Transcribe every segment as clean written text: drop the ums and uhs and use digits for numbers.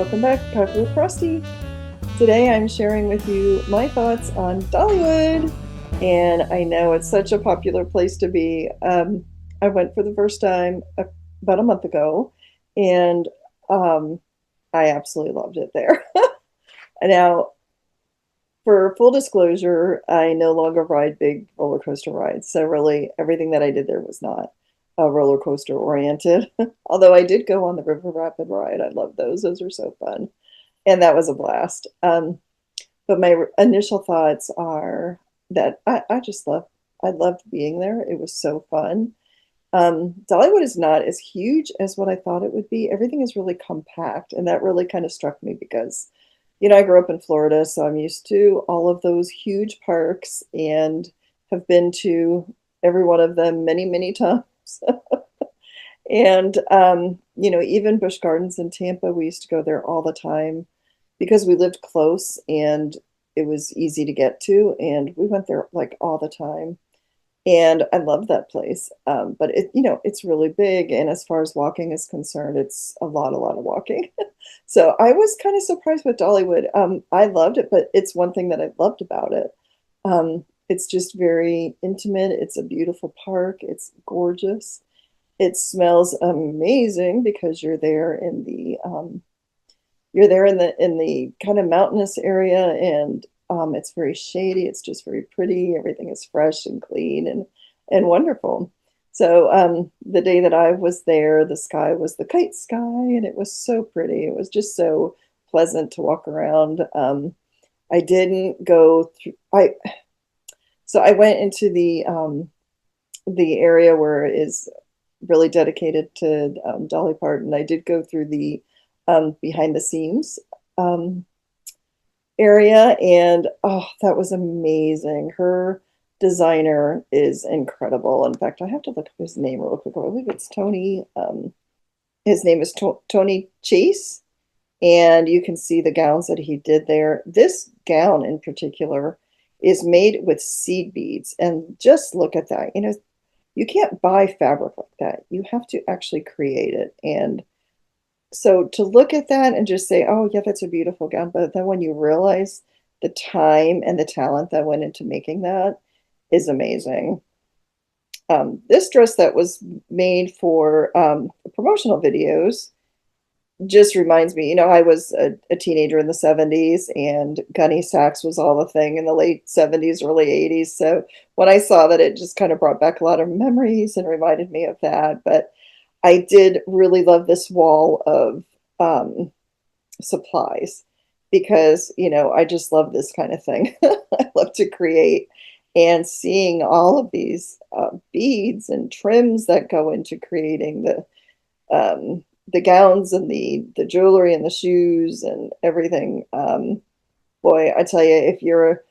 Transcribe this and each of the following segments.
welcome back to Coffee with Frosty. Today I'm sharing with you my thoughts on Dollywood, and I know it's such a popular place to be. I went for the first time about a month ago, and um, I absolutely loved it there. Now, for full disclosure, I no longer ride big roller coaster rides, so really everything that I did there was not roller coaster oriented. Although I did go on the River Rapid ride, I love those; those are so fun. And that was a blast. But my initial thoughts are that I loved being there. It was so fun. Dollywood is not as huge as what I thought it would be. Everything is really compact, and that really kind of struck me because, I grew up in Florida, so I'm used to all of those huge parks and have been to every one of them many, many times. And even Busch Gardens in Tampa, we used to go there all the time because we lived close and it was easy to get to, and we went there like all the time. And I love that place. But it's really big, and as far as walking is concerned, it's a lot of walking. So I was kind of surprised with Dollywood. I loved it, but it's one thing that I loved about it. It's just very intimate. It's a beautiful park. It's gorgeous. It smells amazing because you're there in the kind of mountainous area, and it's very shady. It's just very pretty. Everything is fresh and clean and wonderful. So the day that I was there, the sky was the kite sky, and it was so pretty. It was just so pleasant to walk around. I didn't go through. I went into the area where it is really dedicated to Dolly Parton. I did go through the behind the scenes um, area, and oh, that was amazing. Her designer is incredible. In fact, I have to look up his name real quick. I believe it's Tony. His name is Tony Chase, and you can see the gowns that he did there. This gown in particular is made with seed beads, and just look at that. You can't buy fabric like that. You have to actually create it. And so to look at that and just say, oh, yeah, that's a beautiful gown. But then when you realize the time and the talent that went into making that is amazing. This dress that was made for promotional videos just reminds me, I was a teenager in the 70s, and gunny sacks was all the thing in the late 70s, early 80s. So when I saw that, it just kind of brought back a lot of memories and reminded me of that. But I did really love this wall of supplies because, I just love this kind of thing. I love to create, and seeing all of these beads and trims that go into creating the gowns and the jewelry and the shoes and everything. Boy, I tell you, if you're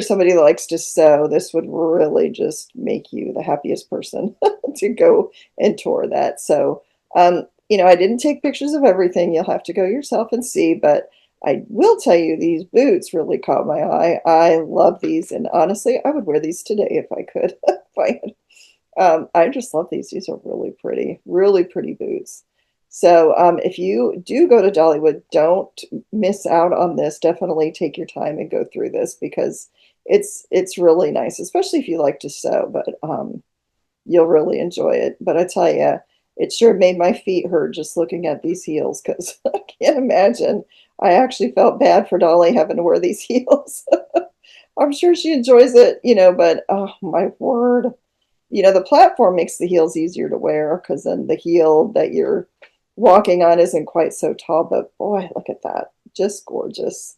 somebody that likes to sew, this would really just make you the happiest person to go and tour that. So, I didn't take pictures of everything. You'll have to go yourself and see, but I will tell you these boots really caught my eye. I love these, and honestly, I would wear these today if I could. If I had. I just love these. These are really pretty boots. So if you do go to Dollywood, don't miss out on this. Definitely take your time and go through this because it's really nice, especially if you like to sew. But you'll really enjoy it. But I tell you, it sure made my feet hurt just looking at these heels because I can't imagine. I actually felt bad for Dolly having to wear these heels. I'm sure she enjoys it, but oh my word. The platform makes the heels easier to wear because then the heel that you're walking on isn't quite so tall, but boy, look at that. Just gorgeous.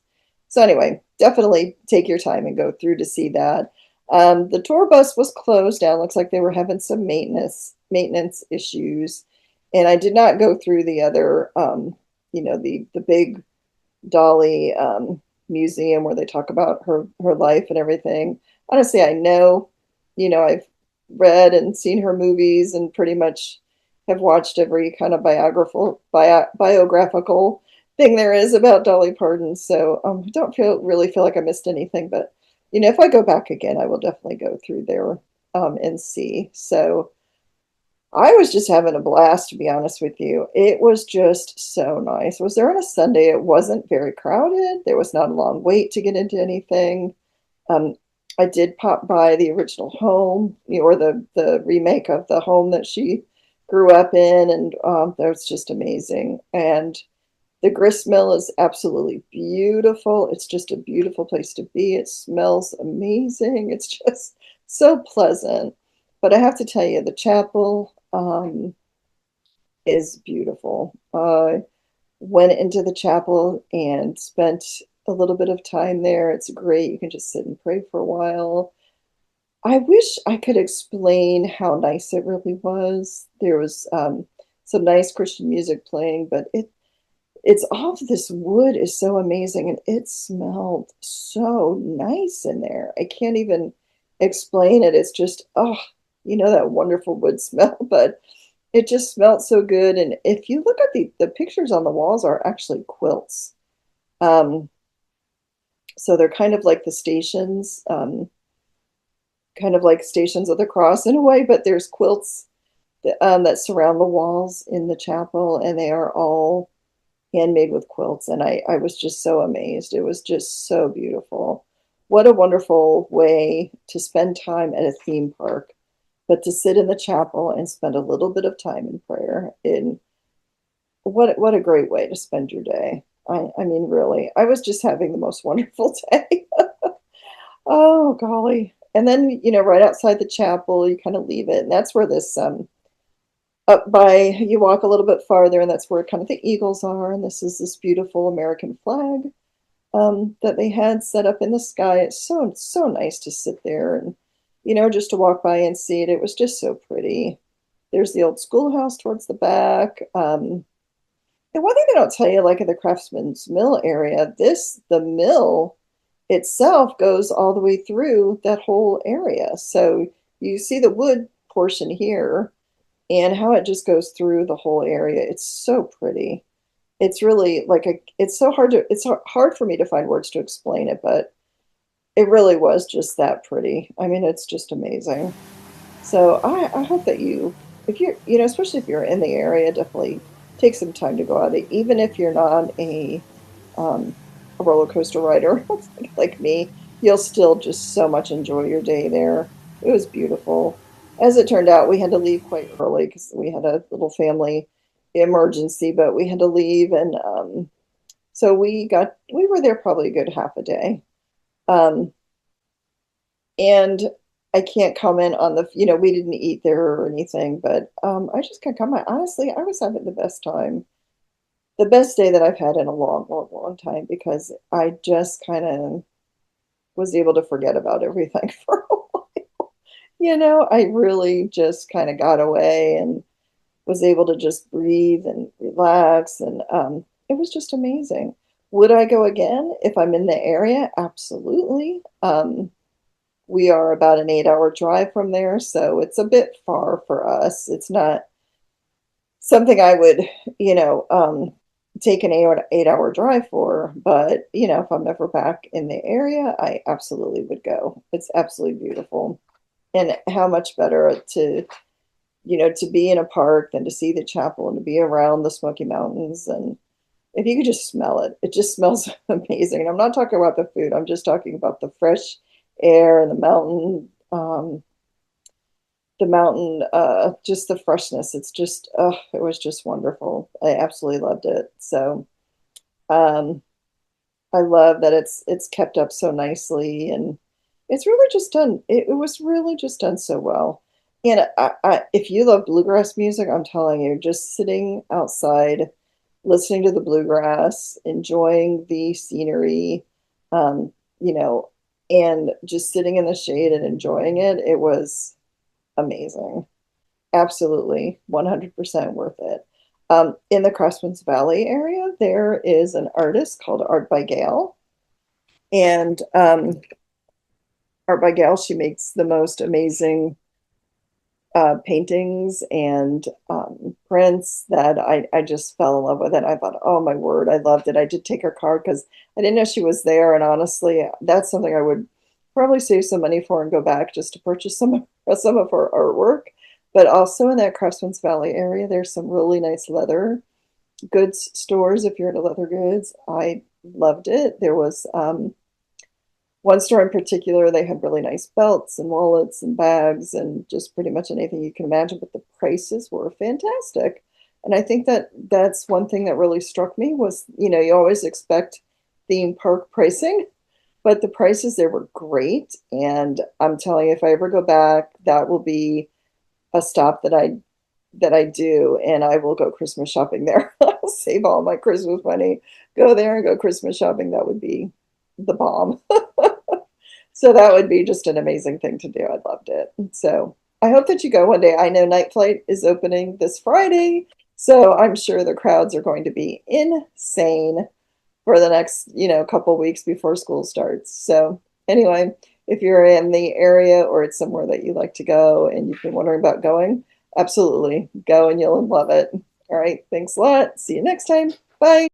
So anyway, definitely take your time and go through to see that. The tour bus was closed down. Looks like they were having some maintenance issues. And I did not go through the other, the big Dolly museum where they talk about her life and everything. Honestly, I know, I've read and seen her movies and pretty much have watched every kind of biographical thing there is about Dolly Parton. So I don't really feel like I missed anything. But if I go back again, I will definitely go through there and see. So I was just having a blast, to be honest with you. It was just so nice. I was there on a Sunday. It wasn't very crowded. There was not a long wait to get into anything. Um, I did pop by the original home, or the remake of the home that she grew up in, and that was just amazing. And the grist mill is absolutely beautiful. It's just a beautiful place to be. It smells amazing. It's just so pleasant. But I have to tell you, the chapel is beautiful. Went into the chapel and spent a little bit of time there. It's great. You can just sit and pray for a while. I wish I could explain how nice it really was. There was some nice Christian music playing, but it's all of this wood is so amazing, and it smelled so nice in there. I can't even explain it. It's just, oh, that wonderful wood smell, but it just smelled so good. And if you look at the pictures on the walls are actually quilts. Um, so they're kind of like the stations, kind of like Stations of the Cross in a way, but there's quilts that surround the walls in the chapel, and they are all handmade with quilts. And I was just so amazed. It was just so beautiful. What a wonderful way to spend time at a theme park, but to sit in the chapel and spend a little bit of time in prayer. In what a great way to spend your day. I mean, really, I was just having the most wonderful day. Oh, golly. And then, right outside the chapel, you kind of leave it. And that's where this, up by, you walk a little bit farther, and that's where kind of the eagles are. And this is this beautiful American flag that they had set up in the sky. It's so, so nice to sit there and, just to walk by and see it. It was just so pretty. There's the old schoolhouse towards the back. And one thing they don't tell you, like in the Craftsman's Mill area, the mill itself goes all the way through that whole area. So you see the wood portion here and how it just goes through the whole area. It's so pretty. It's really like it's hard for me to find words to explain it, but it really was just that pretty. I mean, it's just amazing. So I hope that if you're, especially if you're in the area, definitely take some time to go out. Even if you're not um, a roller coaster rider like me, you'll still just so much enjoy your day there. It was beautiful. As it turned out, we had to leave quite early because we had a little family emergency, but we had to leave, and so we were there probably a good half a day. Um, and I can't comment on we didn't eat there or anything, but I just can't comment. Honestly, I was having the best time, the best day that I've had in a long, long, long time, because I just kind of was able to forget about everything for a while. I really just kind of got away and was able to just breathe and relax, and it was just amazing. Would I go again if I'm in the area? Absolutely. We are about an 8-hour drive from there, so it's a bit far for us. It's not something I would, take an 8-hour drive for. But, if I'm ever back in the area, I absolutely would go. It's absolutely beautiful. And how much better to be in a park than to see the chapel and to be around the Smoky Mountains. And if you could just smell it, it just smells amazing. And I'm not talking about the food, I'm just talking about the fresh air and the mountain, just the freshness. It's just, oh, it was just wonderful. I absolutely loved it. So, um, I love that it's kept up so nicely, and it's really just done. It was really just done so well. And if you love bluegrass music, I'm telling you, just sitting outside, listening to the bluegrass, enjoying the scenery, um, you know, and just sitting in the shade and enjoying it, it was amazing. Absolutely 100% worth it. In the Craftsman's Valley area, there is an artist called Art by Gale. And Art by Gale, she makes the most amazing paintings and prints that I just fell in love with it. I thought, oh my word, I loved it. I did take her card because I didn't know she was there. And honestly, that's something I would probably save some money for and go back just to purchase some of her artwork. But also in that Craftsman's Valley area, there's some really nice leather goods stores if you're into leather goods. I loved it. There was one store in particular, they had really nice belts and wallets and bags and just pretty much anything you can imagine, but the prices were fantastic. And I think that that's one thing that really struck me was, you always expect theme park pricing, but the prices there were great. And I'm telling you, if I ever go back, that will be a stop that I do, and I will go Christmas shopping there. I'll save all my Christmas money, go there and go Christmas shopping. That would be the bomb. So that would be just an amazing thing to do. I loved it. So I hope that you go one day. I know Night Flight is opening this Friday, so I'm sure the crowds are going to be insane for the next, couple weeks before school starts. So anyway, if you're in the area or it's somewhere that you like to go and you've been wondering about going, absolutely go and you'll love it. All right, thanks a lot. See you next time. Bye.